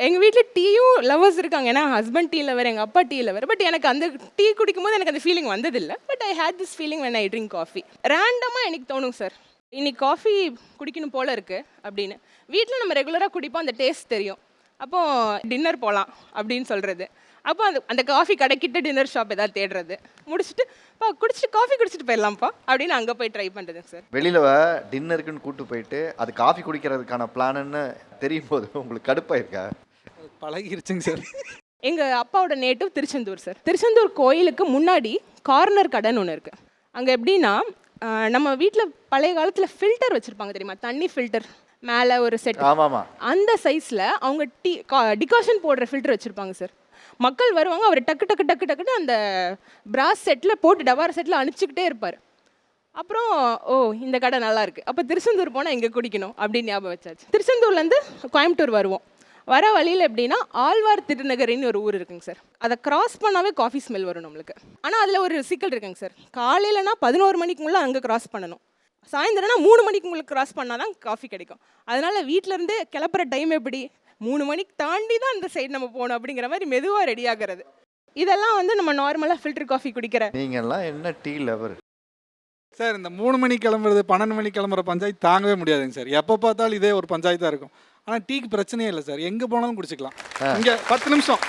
எங்கள் வீட்டில் டீயும் லவர்ஸ் இருக்காங்க. ஏன்னா ஹஸ்பண்ட் டீ லவர், எங்கள் அப்பா டீ லவர். பட் எனக்கு அந்த டீ குடிக்கும்போது எனக்கு அந்த ஃபீலிங் வந்ததில்லை. But I hate this feeling when I drink coffee. ரேண்டமாக எனக்கு தோணும் சார், இன்னைக்கு காஃபி குடிக்கணும் போல இருக்குது அப்படின்னு. வீட்டில் நம்ம ரெகுலராக குடிப்போம், அந்த டேஸ்ட் தெரியும். அப்போது டின்னர் போகலாம் அப்படின்னு சொல்கிறது. அப்போ அந்த காஃபி கடைக்கிட்ட டின்னர் ஷாப் ஏதாவது தேடுறது, முடிச்சுட்டு குடிச்சிட்டு காஃபி குடிச்சிட்டு போயிடலாம்ப்பா அப்படின்னு அங்கே போய் ட்ரை பண்ணுறதுங்க சார். வெளியில் டின்னருக்குன்னு கூட்டு போயிட்டு அது காஃபி குடிக்கிறதுக்கான பிளான்னு தெரியும் போது உங்களுக்கு கடுப்பாயிருக்கா? பழகிருச்சுங்க சார். எங்கள் அப்பாவோட நேட்டிவ் திருச்செந்தூர் சார். திருச்செந்தூர் கோயிலுக்கு முன்னாடி கார்னர் கடைன்னு ஒன்று இருக்குது. அங்கே எப்படின்னா, நம்ம வீட்டில் பழைய காலத்தில் ஃபில்டர் வச்சுருப்பாங்க தெரியுமா, தண்ணி ஃபில்டர் மேலே ஒரு செட், ஆமாம், அந்த சைஸில் அவங்க டிகாஷன் போடுற ஃபில்டர் வச்சுருப்பாங்க சார். மக்கள் வருவாங்க, அவர் டக்கு டக்கு டக்கு டக்குன்னு அந்த பிராஸ் செட்டில் போட்டு டவார் செட்டில் அனுப்பிச்சிக்கிட்டே இருப்பார். அப்புறம் இந்த கடை நல்லா இருக்குது, அப்போ திருச்செந்தூர் போனால் எங்கே குடிக்கணும் அப்படின்னு ஞாபகம் வச்சாச்சு. திருச்செந்தூர்லேருந்து கோயம்புத்தூர் வருவோம். வர வழியில் எப்படின்னா ஆழ்வார் திருநகரின்னு ஒரு ஊர் இருக்குங்க சார். அதை கிராஸ் பண்ணாவே காஃபி ஸ்மெல் வரும் நம்மளுக்கு. ஆனால் அதில் ஒரு சிக்கல் இருக்குங்க சார். காலையிலனா 11 மணிக்குள்ளே அங்கே கிராஸ் பண்ணணும், சாயந்தரம்னா 3 மணிக்கு உங்களுக்கு கிராஸ் பண்ணால் தான் காஃபி கிடைக்கும். அதனால் வீட்டிலேருந்து கிளப்புற டைம் எப்படி, 3 மணிக்கு தாண்டி தான் அந்த சைடு நம்ம போகணும் அப்படிங்கிற மாதிரி மெதுவாக ரெடி ஆகிறது. இதெல்லாம் வந்து நம்ம நார்மலாக ஃபில்டர் காஃபி குடிக்கிற. நீங்கள்லாம் என்ன டீ லவர் சார்? இந்த 3 மணிக்கு கிளம்புறது 12 மணிக்கு கிளம்புற பஞ்சாயத்து தாங்கவே முடியாதுங்க சார். எப்போ பார்த்தாலும் இதே ஒரு பஞ்சாயத்தாக இருக்கும். ஆனால் டீக்கு பிரச்சனையே இல்லை சார், எங்கே போனாலும் குடிச்சிக்கலாம். இங்கே 10 நிமிஷம்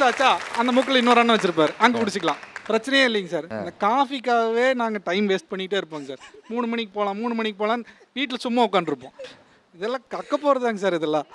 ஆச்சா, அந்த முக்கில் இன்னொரு அண்ணன் வச்சிருப்பார், அங்கே குடிச்சிக்கலாம், பிரச்சனையே இல்லைங்க சார். இந்த காஃபிக்காகவே நாங்கள் டைம் வேஸ்ட் பண்ணிகிட்டே இருப்போங்க சார். 3 மணிக்கு போகலாம் வீட்டில் சும்மா உட்காந்துருப்போம். இதெல்லாம் கக்க போகிறதாங்க சார் இதெல்லாம்.